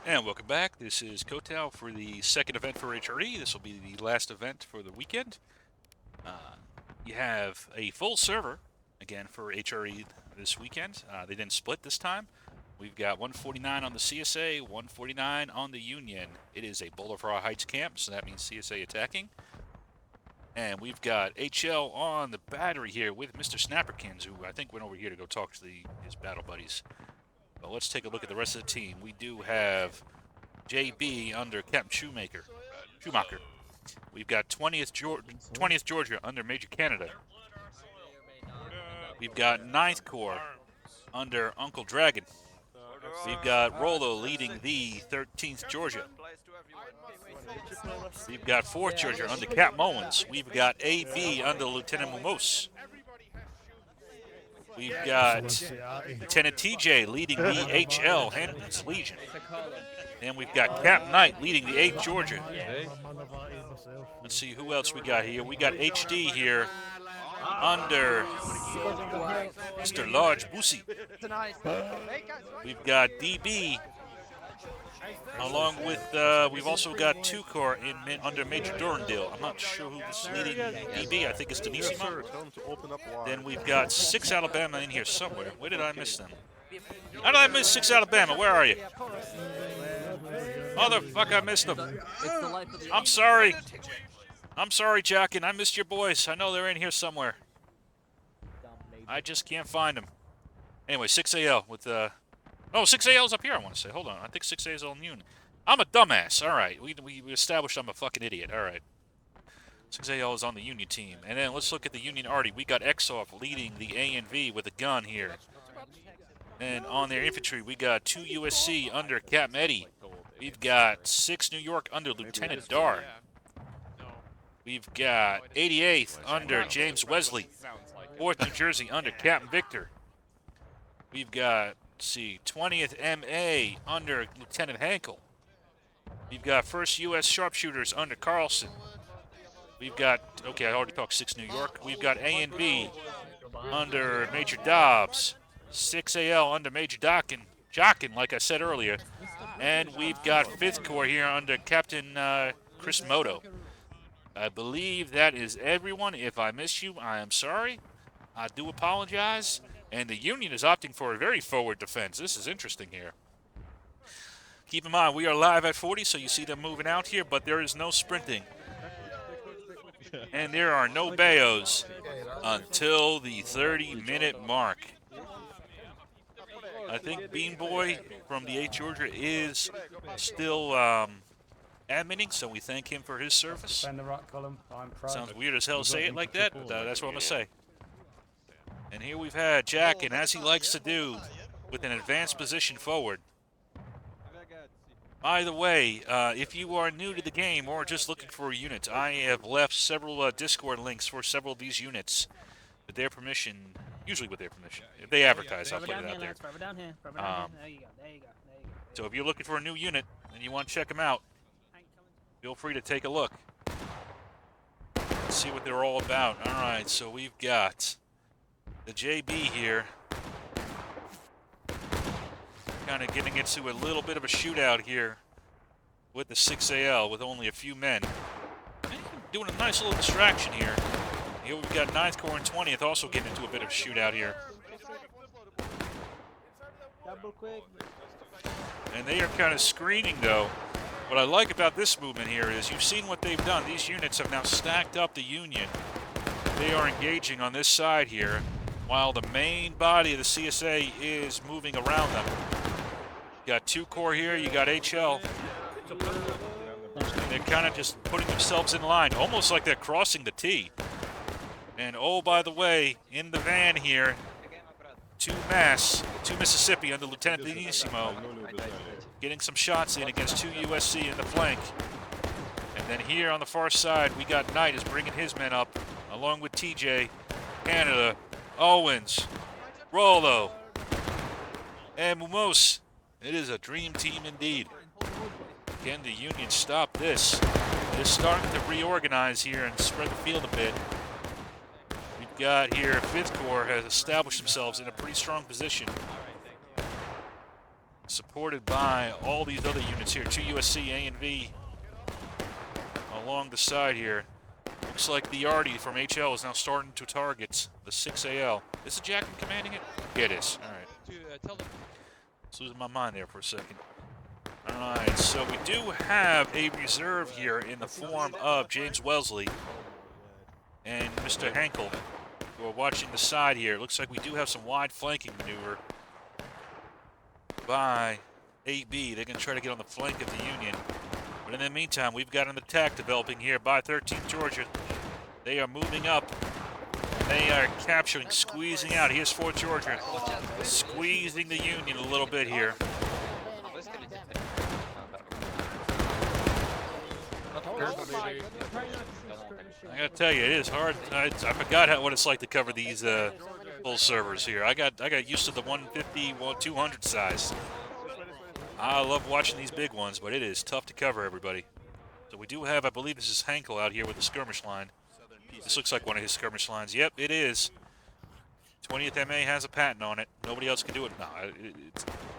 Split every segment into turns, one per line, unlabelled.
And welcome back. This is Kotal for the second event for HRE. This will be the last event for the weekend. You have a full server, again, for HRE this weekend. They didn't split this time. We've got 149 on the CSA, 149 on the Union. It is a Bolivar Heights camp, so that means CSA attacking. And we've got HL on the battery here with Mr. Snapperkins, who I think went over here to go talk to his battle buddies. But let's take a look at the rest of the team. We do have JB under Captain Schumacher. We've got 20th Georgia under Major Canada. We've got 9th Corps under Uncle Dragon. We've got Rollo leading the 13th Georgia. We've got 4th Georgia under Cap Mullins. We've got AB under Lieutenant Mumos. We've got Lieutenant TJ leading the HL, Hampton's Legion. And we've got Cap Knight leading the 8th Georgia. Let's see who else we got here. We got HD here under Mr. Large Boosie. We've got DB along with, we've also got 2 Corps under Major Durandale. I'm not sure who is leading DB. I think it's Denisimo. Then we've got 6 Alabama in here somewhere. Where did I miss them? How did I miss 6 Alabama? Where are you? Motherfucker, I missed them. I'm sorry. I'm sorry, Jockin. I missed your boys. I know they're in here somewhere. I just can't find them. Anyway, 6AL with, oh, 6AL's up here, I want to say. Hold on. I think 6A is on Union. I'm a dumbass. All right. We established I'm a fucking idiot. All right. 6AL is on the Union team. And then let's look at the Union Arty. We got Exoff leading the A and V with a gun here. And on their infantry, we got 2 USC under Captain Eddie. We've got 6 New York under Lieutenant Dar. We've got 88th under James Wesley. 4th New Jersey under Captain Victor. We've got, let's see, 20th MA under Lieutenant Hankel. We've got 1st U.S. Sharpshooters under Carlson. We've got, okay, I already talked 6 New York. We've got A and B under Major Dobbs. 6AL under Major Jockin, like I said earlier. And we've got 5th Corps here under Captain Chris Moto. I believe that is everyone. If I missed you, I am sorry. I do apologize. And the Union is opting for a very forward defense. This is interesting here. Keep in mind, we are live at 40, so you see them moving out here, but there is no sprinting. And there are no bayos until the 30-minute mark. I think Bean Boy from the 8th Georgia is still admitting, so we thank him for his service. Sounds weird as hell to say it like that, but that's what I'm going to say. And here we've had Jack, and as he likes to do, with an advanced position forward. By the way, if you are new to the game or just looking for a unit, I have left several Discord links for several of these units with their permission, usually with their permission. If they advertise, I'll put it out there. So if you're looking for a new unit and you want to check them out, feel free to take a look. Let's see what they're all about. All right, so we've got the JB here. Kind of getting into a little bit of a shootout here with the 6AL with only a few men. And doing a nice little distraction here. Here we've got 9th Corps and 20th also getting into a bit of a shootout here. And they are kind of screening, though. What I like about this movement here is you've seen what they've done. These units have now stacked up the Union. They are engaging on this side here, while the main body of the CSA is moving around them. You got 2 Corps here, you got HL. And they're kind of just putting themselves in line, almost like they're crossing the T. And oh, by the way, in the van here, 2 Mississippi under Lieutenant Denisimo, getting some shots in against 2 USC in the flank. And then here on the far side, we got Knight is bringing his men up, along with TJ, Canada, Owens, Rollo, and Mumos. It is a dream team indeed. Can the Union stop this? They're starting to reorganize here and spread the field a bit. We've got here 5th Corps has established themselves in a pretty strong position. supported by all these other units here. 2 USC, A and V along the side here. Looks like the Artie from HL is now starting to target the 6AL. Is it Jack commanding it? Yeah, it is. All right. I was losing my mind there for a second. All right, so we do have a reserve here in the form of James Wellesley and Mr. Henkel, who are watching the side here. It looks like we do have some wide flanking maneuver by AB. They're going to try to get on the flank of the Union. But in the meantime, we've got an attack developing here by 13th Georgia. They are moving up. They are capturing, squeezing out. Here's 4th Georgia, squeezing the Union a little bit here. I gotta tell you, it is hard. I forgot what it's like to cover these full servers here. I got used to the 150, 200 size. I love watching these big ones, but it is tough to cover everybody. So we do have, I believe this is Henkel out here with the skirmish line. This looks like one of his skirmish lines. Yep, it is. 20th MA has a patent on it. Nobody else can do it. No,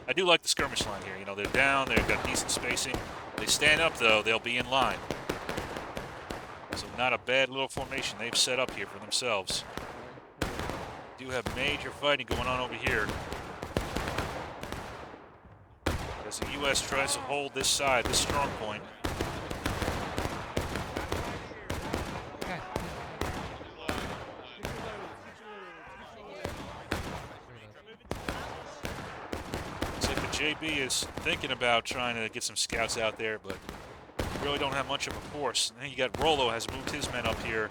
I do like the skirmish line here. You know, they're down, they've got decent spacing. They stand up, though, they'll be in line. So not a bad little formation they've set up here for themselves. Do have major fighting going on over here as the U.S. tries to hold this side, this strong point. Looks like the JB is thinking about trying to get some scouts out there, but really don't have much of a force. And then you got Rollo has moved his men up here.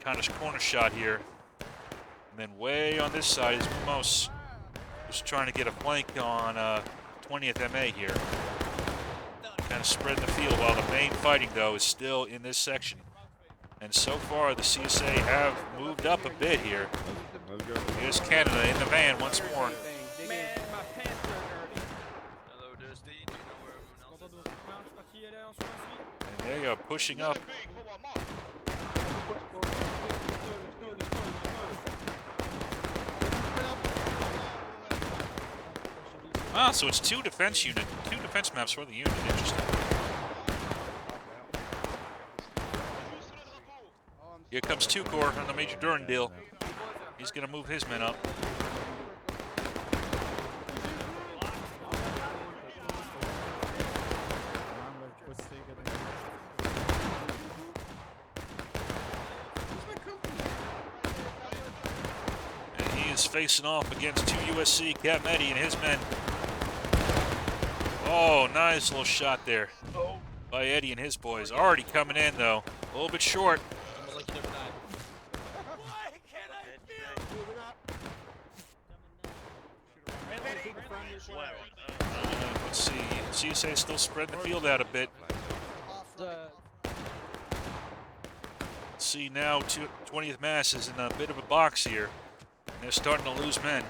Kind of corner shot here. And then way on this side is Mumos, just trying to get a flank on 20th MA here. Kind of spreading the field while the main fighting, though, is still in this section. And so far, the CSA have moved up a bit here. Here's Canada in the van once more. And they are pushing up. Ah, so it's two defense maps for the unit. Interesting. Here comes 2 Corps on the Major Durandale. He's going to move his men up. And he is facing off against 2 USC, Cap Eddie and his men. Oh, nice little shot there by Eddie and his boys. Already coming in, though. A little bit short. Let's see. CSA is still spreading the field out a bit. Let's see now, 20th Mass is in a bit of a box here. And they're starting to lose men.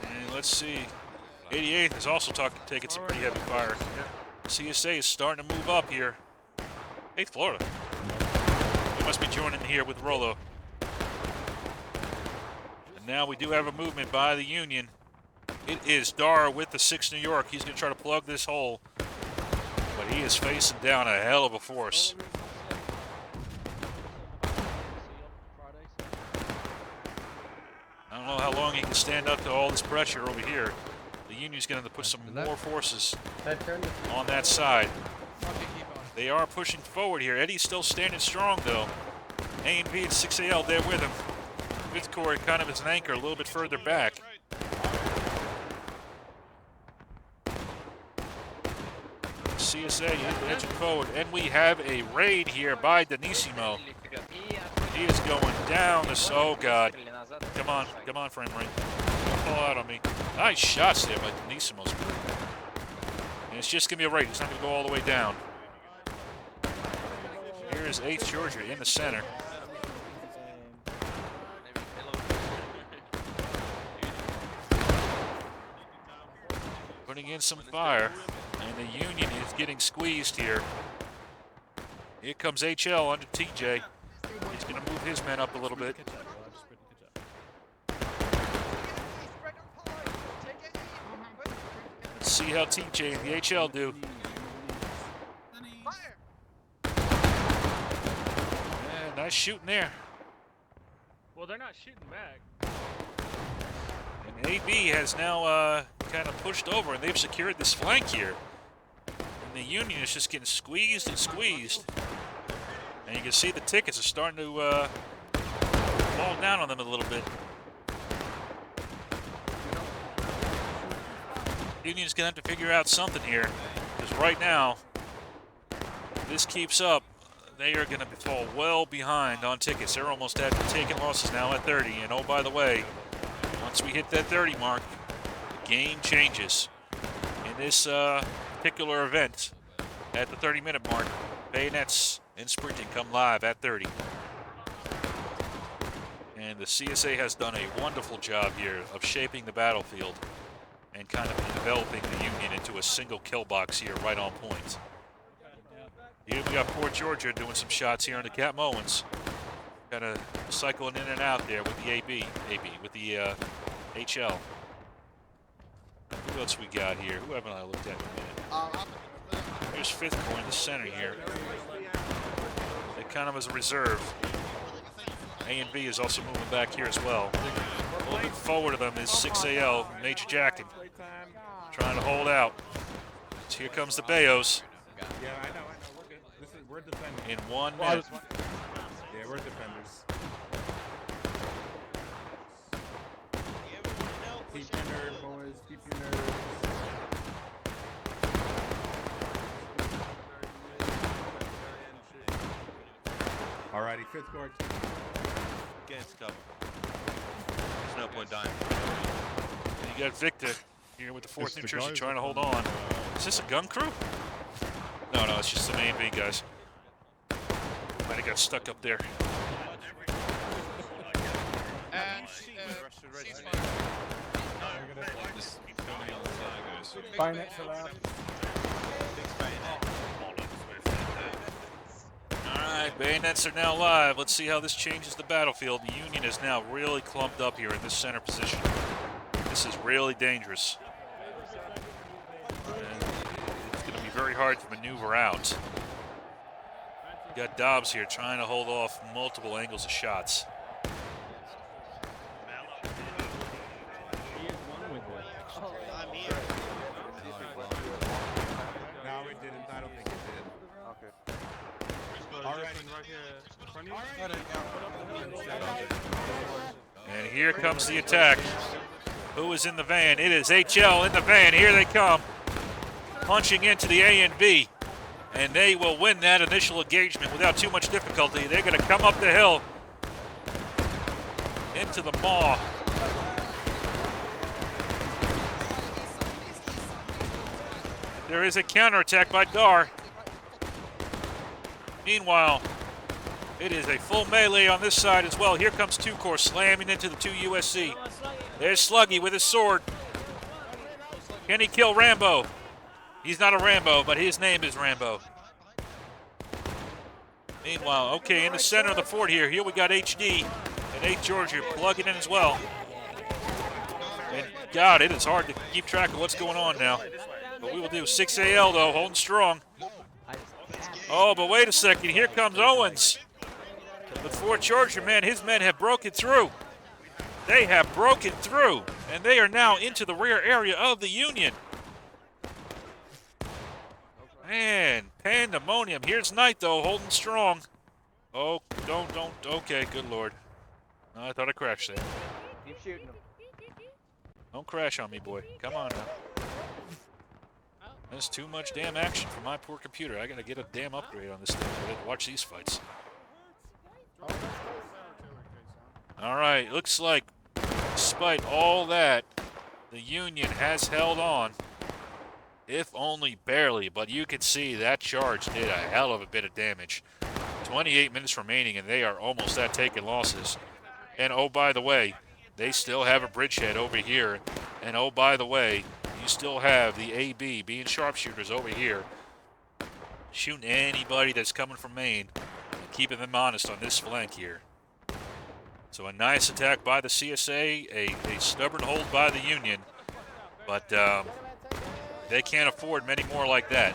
And let's see. 88th is also taking some pretty heavy fire. CSA is starting to move up here. 8th Florida. They must be joining here with Rollo. And now we do have a movement by the Union. It is Dar with the 6th New York. He's going to try to plug this hole. But he is facing down a hell of a force. I don't know how long he can stand up to all this pressure over here. The Union's going to put some more forces on that side. They are pushing forward here. Eddie's still standing strong, though. A and B and 6AL there with him. 5th Corps kind of as an anchor a little bit further back. CSA edging forward. And we have a raid here by Denisimo. He is going down this. Oh, God. Come on, frame rate. Don't fall out on me. Nice shots there by Denisimo's group. And it's just going to be a raid. It's not going to go all the way down. Here is 8th Georgia in the center. Putting in some fire. And the Union is getting squeezed here. Here comes HL under TJ. He's going to move his men up a little bit. see how TJ and the HL do. Yeah, nice shooting there.
Well, they're not shooting back.
And AB has now kind of pushed over, and they've secured this flank here. And the Union is just getting squeezed and squeezed. And you can see the tickets are starting to fall down on them a little bit. Union's going to have to figure out something here, because right now, if this keeps up, they are going to fall well behind on tickets. They're almost at taking losses now at 30. And oh, by the way, once we hit that 30 mark, the game changes. In this particular event, at the 30-minute mark, bayonets and sprinting come live at 30. And the CSA has done a wonderful job here of shaping the battlefield and kind of developing the Union into a single kill box here right on point. Here we got Port Georgia doing some shots here on the Cap Owens. Kind of cycling in and out there with the AB with the HL. Who else we got here? Who haven't I looked at in a minute? Here's Fifth Corps in the center here. They kind of as a reserve. A and B is also moving back here as well. A little bit forward of them is 6AL, Major Jackson, trying to hold out. So here comes the Bayos.
Yeah, I know. We're defending.
In 1 minute.
Yeah, we're defenders. Keep your nerve, boys. Keep your nerves. Alrighty, Fifth Corps.
Against cover. There's no point dying.
And you got Victor here with the 4th New Jersey trying to hold on. Is this a gun crew? No, it's just some A and B guys. Might have got stuck up there.
Bayonets allowed.
Alright, bayonets are now live. Let's see how this changes the battlefield. The Union is now really clumped up here in this center position. This is really dangerous. And it's going to be very hard to maneuver out. You got Dobbs here trying to hold off multiple angles of shots.
No, it didn't. I don't think it did.
And here comes the attack. Who is in the van? It is HL in the van. Here they come. Punching into the A and B. And they will win that initial engagement without too much difficulty. They're going to come up the hill into the maw. There is a counterattack by Dar. Meanwhile, it is a full melee on this side as well. Here comes 2 Corps slamming into the 2 USC. There's Sluggy with his sword. Can he kill Rambo? He's not a Rambo, but his name is Rambo. Meanwhile, okay, in the center of the fort here we got HD and 8 Georgia plugging in as well. And God, it is hard to keep track of what's going on now. But we will do. 6AL though, holding strong. Oh, but wait a second, here comes Owens. But Fort Georgia, man, his men have broken through. They have broken through, and they are now into the rear area of the Union. Man, pandemonium. Here's Knight, though, holding strong. Oh, don't. Okay, good Lord. Oh, I thought I crashed there.
Keep shooting them.
Don't crash on me, boy. Come on now. That's too much damn action for my poor computer. I gotta get a damn upgrade on this thing. I gotta watch these fights. All right, looks like despite all that, the Union has held on, if only barely, but you can see that charge did a hell of a bit of damage. 28 minutes remaining, and they are almost at taking losses. And oh, by the way, they still have a bridgehead over here. And oh, by the way, you still have the AB being sharpshooters over here, shooting anybody that's coming from Maine and keeping them honest on this flank here. So a nice attack by the CSA, a stubborn hold by the Union. But They can't afford many more like that.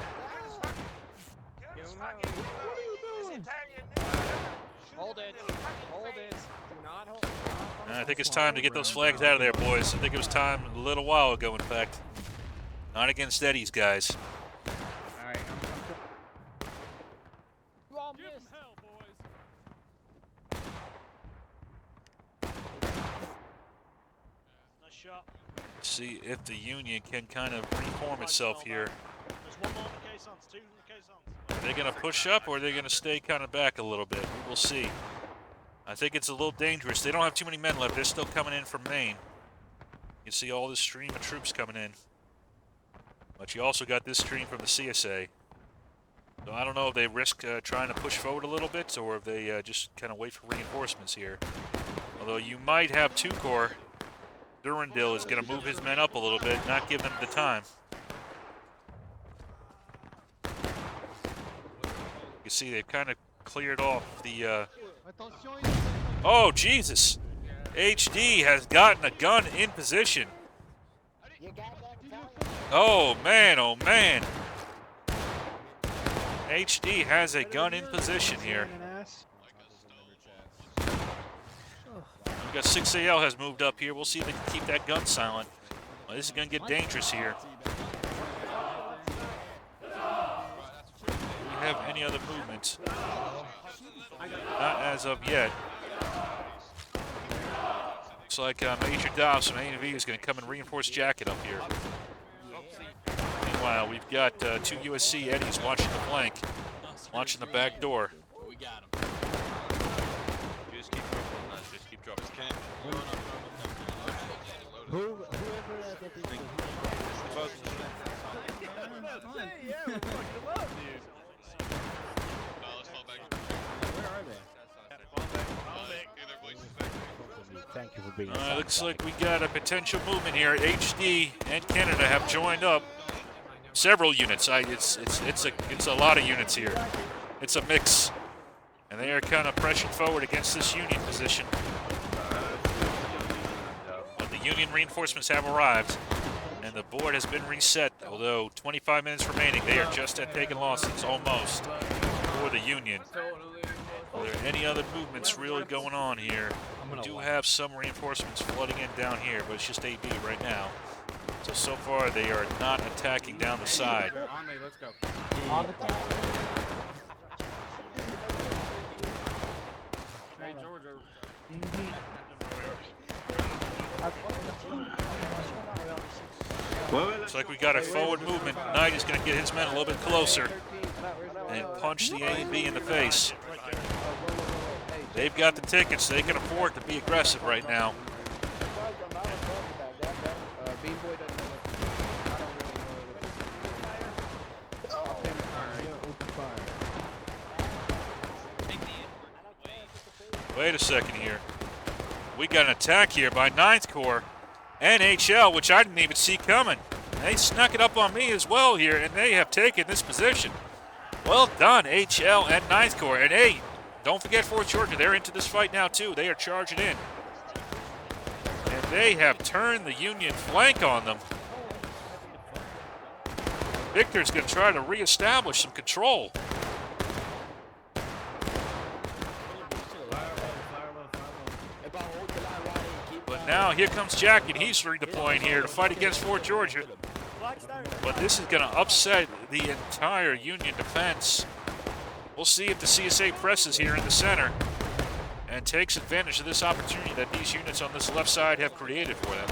Hold it. Hold it. Do not hold.
And I think it's time to get those flags out of there, boys. I think it was time a little while ago, in fact. Not against Eddie's guys.
All right,
You all
Give 'em
missed.
hell, boys. Nice shot.
See if the Union can kind of reform itself here.
There's one more in the caissons, two in the caissons.
Are they going to push up or are they going to stay kind of back a little bit? We will see. I think it's a little dangerous. They don't have too many men left. They're still coming in from Maine. You see all this stream of troops coming in. But you also got this stream from the CSA. So I don't know if they risk trying to push forward a little bit or if they just kind of wait for reinforcements here. Although you might have 2 Corps. Durandil is going to move his men up a little bit, not give them the time. You see they've kind of cleared off the... Oh, Jesus! HD has gotten a gun in position. Oh, man, oh, man. HD has a gun in position here. We got 6AL has moved up here. We'll see if they can keep that gun silent. Well, this is going to get dangerous here. Do we have any other movements? Not as of yet. Looks like Major Dobbs from A&V is going to come and reinforce Jacket up here. Meanwhile, we've got 2 USC Eddies watching the flank, watching the back door.
We got him. Just keep dropping, lads. Just keep dropping.
Thank you for being
Looks like we got a potential movement here. HD and Canada have joined up. Several units. It's a lot of units here. It's a mix, and they are kind of pressing forward against this Union position. But the Union reinforcements have arrived, and the board has been reset. Although 25 minutes remaining, they are just at taking losses almost for the Union. Are there any other movements really going on here? We do have some reinforcements flooding in down here, but it's just AB right now. So far they are not attacking down the side.
Let's go. Hey, Georgia.
Looks like we got a forward movement. Knight is going to get his men a little bit closer and punch the A and B in the face. They've got the tickets. They can afford to be aggressive right now. Wait a second here. We got an attack here by 9th Corps and HL, which I didn't even see coming. They snuck it up on me as well here, and they have taken this position. Well done, HL and 9th Corps. And hey, don't forget Fort Georgia. They're into this fight now, too. They are charging in. And they have turned the Union flank on them. Victor's going to try to reestablish some control. But now here comes Jack, and he's redeploying here to fight against Fort Georgia. But this is going to upset the entire Union defense. We'll see if the CSA presses here in the center and takes advantage of this opportunity that these units on this left side have created for them.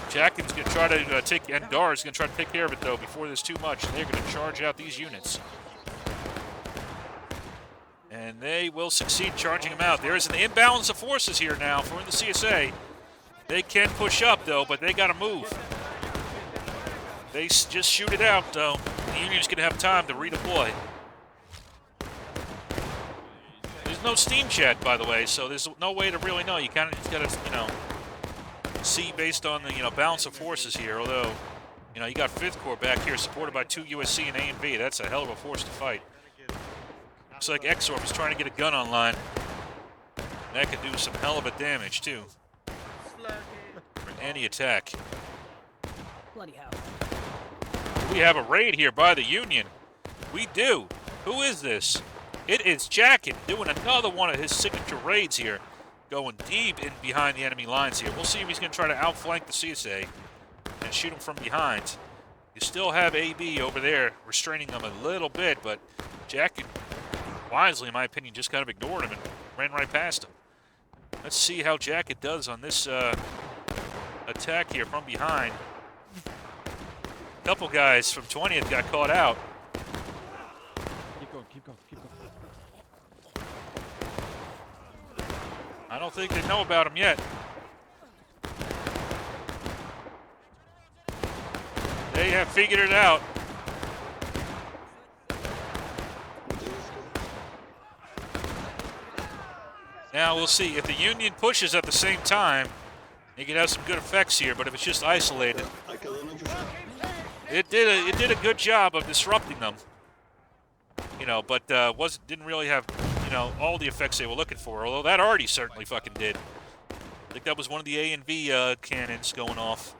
Jackins going to try to take, and Dar is going to try to take care of it, though, before there's too much. They're going to charge out these units. And they will succeed charging them out. There is an imbalance of forces here now for the CSA. They can push up, though, but they got to move. They just shoot it out, though. The Union's going to have time to redeploy. There's no steam chat, by the way, so there's no way to really know. You kind of just got to, see based on the, balance of forces here. Although, you got 5th Corps back here supported by 2 USC and A and B. That's a hell of a force to fight. Looks like Exorb is trying to get a gun online. That could do some hell of a damage, too. For any attack.
Bloody hell.
We have a raid here by the Union. We do. Who is this? It is Jackin doing another one of his signature raids here. Going deep in behind the enemy lines here. We'll see if he's going to try to outflank the CSA and shoot him from behind. You still have AB over there restraining them a little bit, but Jackin, wisely in my opinion, just kind of ignored him and ran right past him. Let's see how Jackin does on this attack here from behind. A couple guys from 20th got caught out.
Keep going, keep going, keep going.
I don't think they know about him yet. They have figured it out. Now we'll see if the Union pushes at the same time. You can have some good effects here, but if it's just isolated, it did a good job of disrupting them. You know, but didn't really have, you know, all the effects they were looking for. Although that already certainly fucking did. I think that was one of the A and V cannons going off.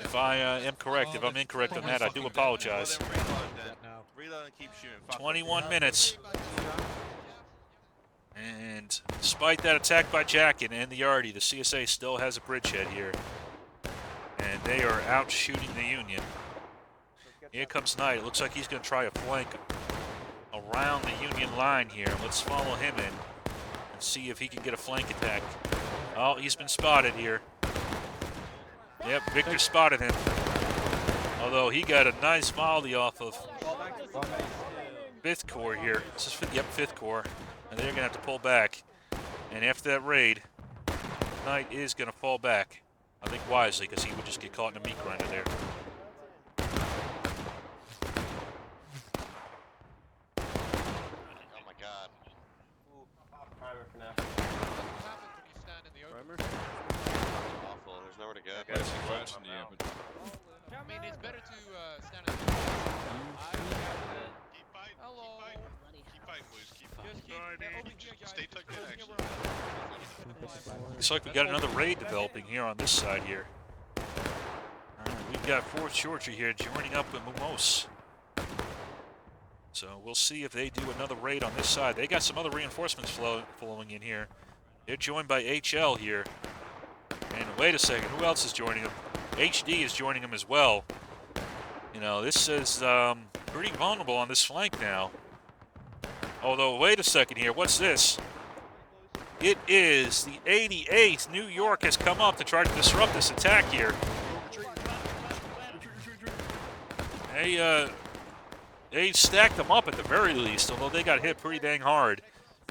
If I am correct, if I'm incorrect on that, I do apologize.
Reload and keep shooting.
21 minutes. And despite that attack by Jackin and the Artie, the CSA still has a bridgehead here. And they are out shooting the Union. Here comes Knight. It looks like he's going to try a flank around the Union line here. Let's follow him in and see if he can get a flank attack. Oh, he's been spotted here. Yep, Victor spotted him. Although he got a nice volley off of 5th Corps here. This is, yep, 5th Corps. And they're going to have to pull back. And after that raid, Knight is going to fall back. I think wisely, because he would just get caught in a meat grinder there.
Oh my god. Primer for now. Primer? Awful, there's nowhere to go.
I mean, it's better to stand in the Hello.
Keep fighting, boys. Keep stay tucked in, actually.
Looks like we got another raid developing here on this side here. We've got 4th Georgia here joining up with Mumos. So we'll see if they do another raid on this side. They got some other reinforcements flowing in here. They're joined by HL here. And wait a second, who else is joining them? HD is joining them as well. You know, this is pretty vulnerable on this flank now. Although, wait a second here, what's this? It is the 88th. New York has come up to try to disrupt this attack here. They stacked them up at the very least, although they got hit pretty dang hard.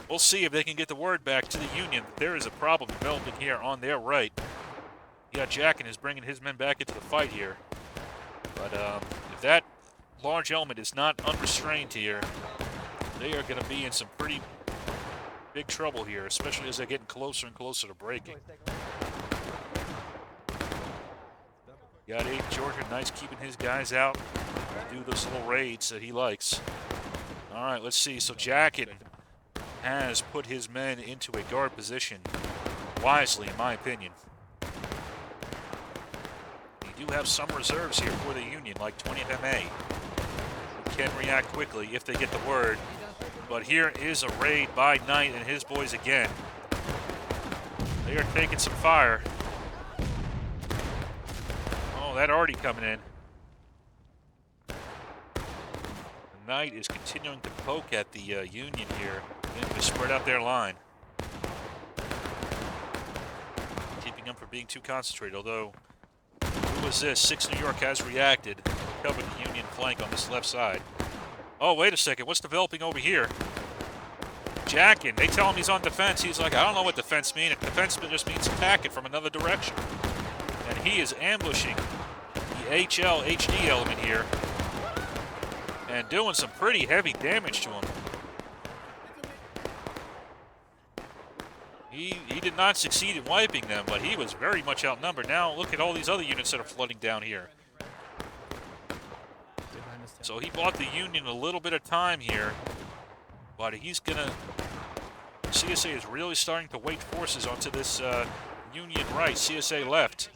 We'll see if they can get the word back to the Union that there is a problem developing here on their right. Yeah, Jackin is bringing his men back into the fight here. But if that large element is not unrestrained here, they are going to be in some pretty big trouble here, especially as they're getting closer and closer to breaking. Got 8 Georgia Knights keeping his guys out to do those little raids that he likes. All right, let's see. So Jackin has put his men into a guard position wisely, in my opinion. You do have some reserves here for the Union, like 20th MA, who can react quickly if they get the word. But here is a raid by Knight and his boys again. They are taking some fire. Oh, that already coming in. Knight is continuing to poke at the Union here, to spread out their line. Keeping them from being too concentrated, although, who was this? 6 New York has reacted, covered the Union flank on this left side. Oh, wait a second, what's developing over here? Jackin, they tell him he's on defense. He's like, I don't know what defense means. Defense just means attack it from another direction. And he is ambushing the HL, HD element here. And doing some pretty heavy damage to him. He did not succeed in wiping them, but he was very much outnumbered. Now look at all these other units that are flooding down here. So he bought the Union a little bit of time here, but he's gonna... CSA is really starting to weight forces onto this Union right, CSA left.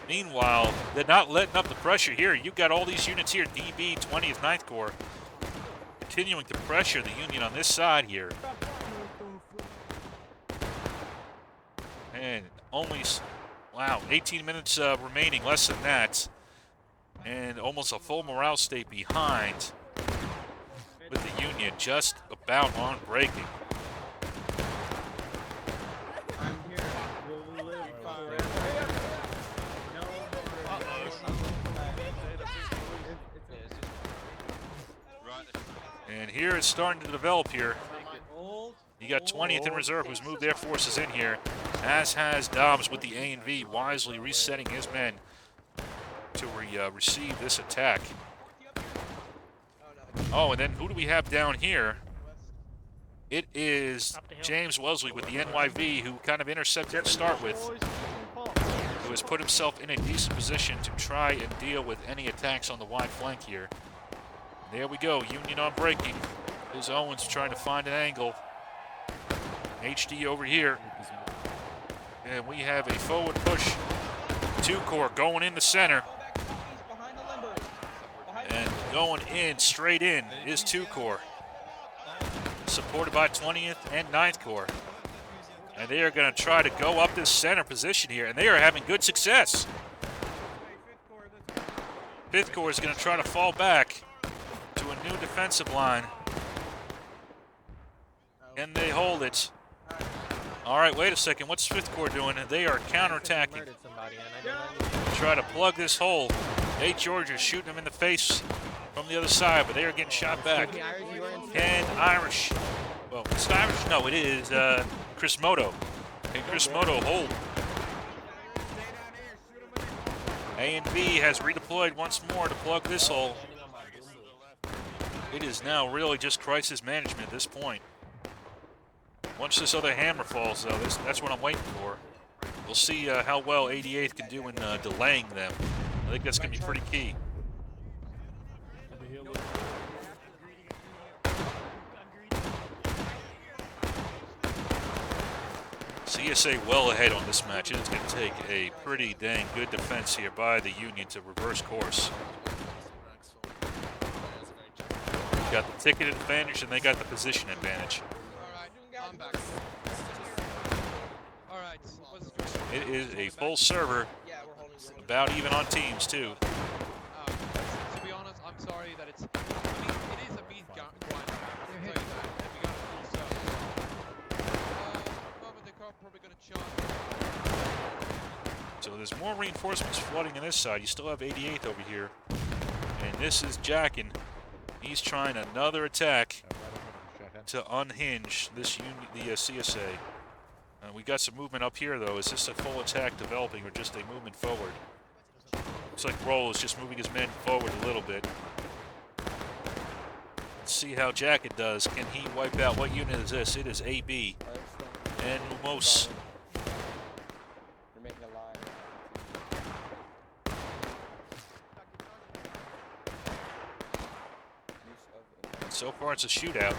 Meanwhile, they're not letting up the pressure here. You've got all these units here, DB, 20th, 9th Corps, continuing to pressure the Union on this side here. And only, wow, 18 minutes remaining, less than that. And almost a full morale state behind with the Union just about on breaking. And here it's starting to develop here. You got 20th in reserve who's moved their forces in here, as has Dobbs with the A&V, wisely resetting his men to receive this attack. Oh, and then who do we have down here? It is James Wellesley with the NYV, who kind of intercepted to start with, who has put himself in a decent position to try and deal with any attacks on the wide flank here. There we go, Union on breaking. Here's Owens trying to find an angle. HD over here. And we have a forward push. 2 Corps going in the center. And going in, straight in, is 2 Corps. Supported by 20th and 9th Corps. And they are going to try to go up this center position here, and they are having good success. 5th Corps is going to try to fall back to a new defensive line. Can they hold it? All right, wait a second. What's 5th Corps doing? They are counterattacking. Try to plug this hole. 8 Georgia shooting them in the face from the other side, but they are getting shot back. Can Irish, well, it's not Irish, no, it is Chris Moto. Can Chris Moto hold? A and B has redeployed once more to plug this hole. It is now really just crisis management at this point. Once this other hammer falls, though, that's what I'm waiting for. We'll see how well 88th can do in delaying them. I think that's going to be pretty key. CSA well ahead on this match. It's going to take a pretty dang good defense here by the Union to reverse course. Got the ticket advantage and they got the position advantage.
I'm back. Alright, what's the first?
It is a full server, about even on teams too.
To be honest, I'm sorry that it's, I mean, it is a meat grind. I'll tell you that. And we got a full server. But they're probably going to charge.
So there's more reinforcements flooding on this side. You still have 88th over here. And this is Jackin. He's trying another attack to unhinge this the CSA. We got some movement up here, though. Is this a full attack developing or just a movement forward? Looks like Roll is just moving his men forward a little bit. Let's see how Jacket does. Can he wipe out? What unit is this? It is AB. And Lumos. So far, it's a shootout.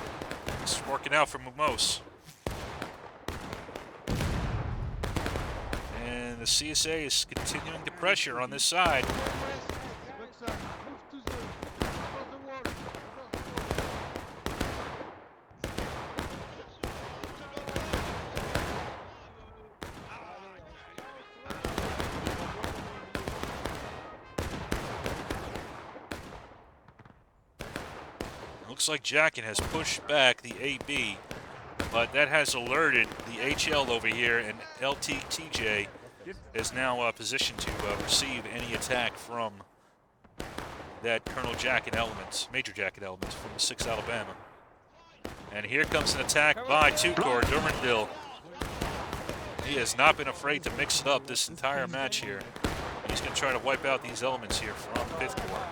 It's working out for Mumos. And the CSA is continuing to pressure on this side. Looks like Jackin has pushed back the AB, but that has alerted the HL over here, and LTTJ is now positioned to receive any attack from that Colonel Jackin elements, Major Jackin elements from the 6th Alabama. And here comes an attack by 2 Corps, Durmandil. He has not been afraid to mix it up this entire match here. He's going to try to wipe out these elements here from 5th Corps.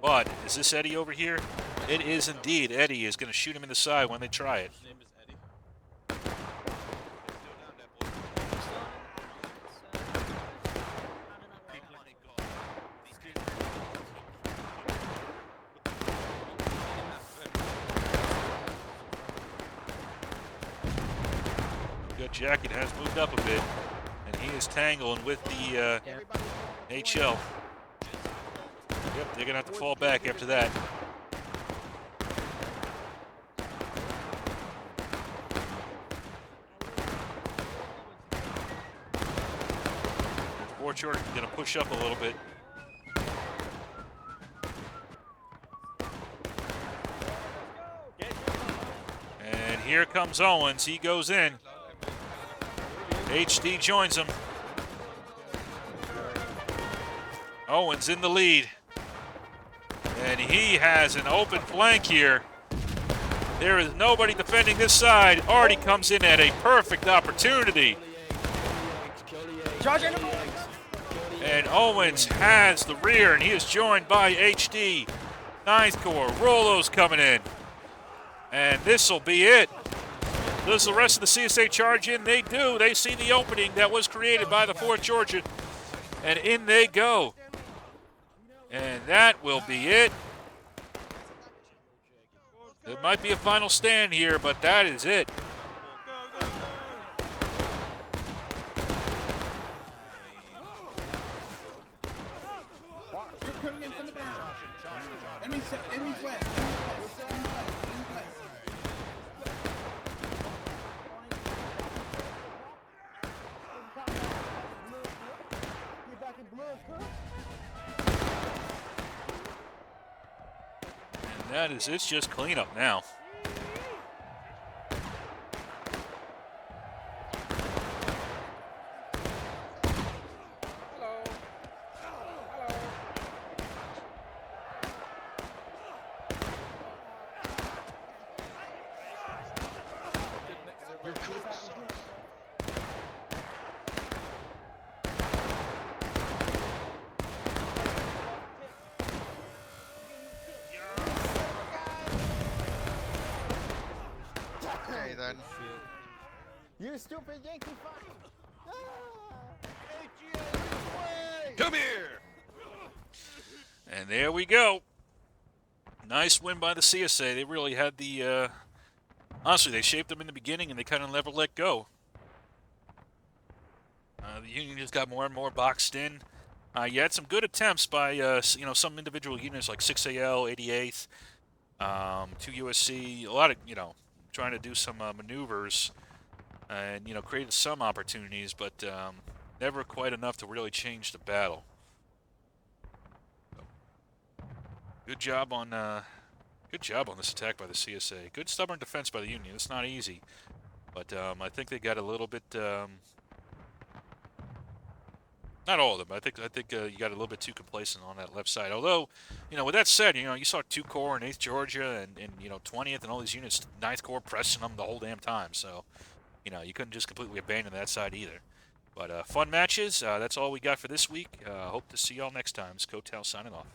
But is this Eddie over here? It is indeed. Eddie is going to shoot him in the side when they try it. Good Jacket has moved up a bit. And he is tangling with the HL. Yep, they're going to have to fall back after that. Orchard going to push up a little bit. And here comes Owens. He goes in. HD joins him. Owens in the lead. And he has an open flank here. There is nobody defending this side. Artie comes in at a perfect opportunity. And Owens has the rear, and he is joined by HD. 9th Corps. Rolo's coming in. And this will be it. Does the rest of the CSA charge in? They do. They see the opening that was created by the 4th Georgia. And in they go. And that will be it. There might be a final stand here, but that is it. And that is, it's just cleanup now.
Okay then.
You stupid Yankee fuck!
Come here!
And there we go. Nice win by the CSA. They really had the, honestly, they shaped them in the beginning and they kind of never let go. The Union just got more and more boxed in. You had some good attempts by, some individual units like 6AL, 88th, 2 USC, a lot of, trying to do some maneuvers and, created some opportunities, but never quite enough to really change the battle. Good job on this attack by the CSA. Good stubborn defense by the Union. It's not easy, but I think they got a little bit. Not all of them. I think you got a little bit too complacent on that left side. Although, with that said, you saw 2 Corps and 8th Georgia and 20th and all these units, 9th Corps pressing them the whole damn time. So, you couldn't just completely abandon that side either. But fun matches. That's all we got for this week. Hope to see y'all next time. It's Coattail signing off.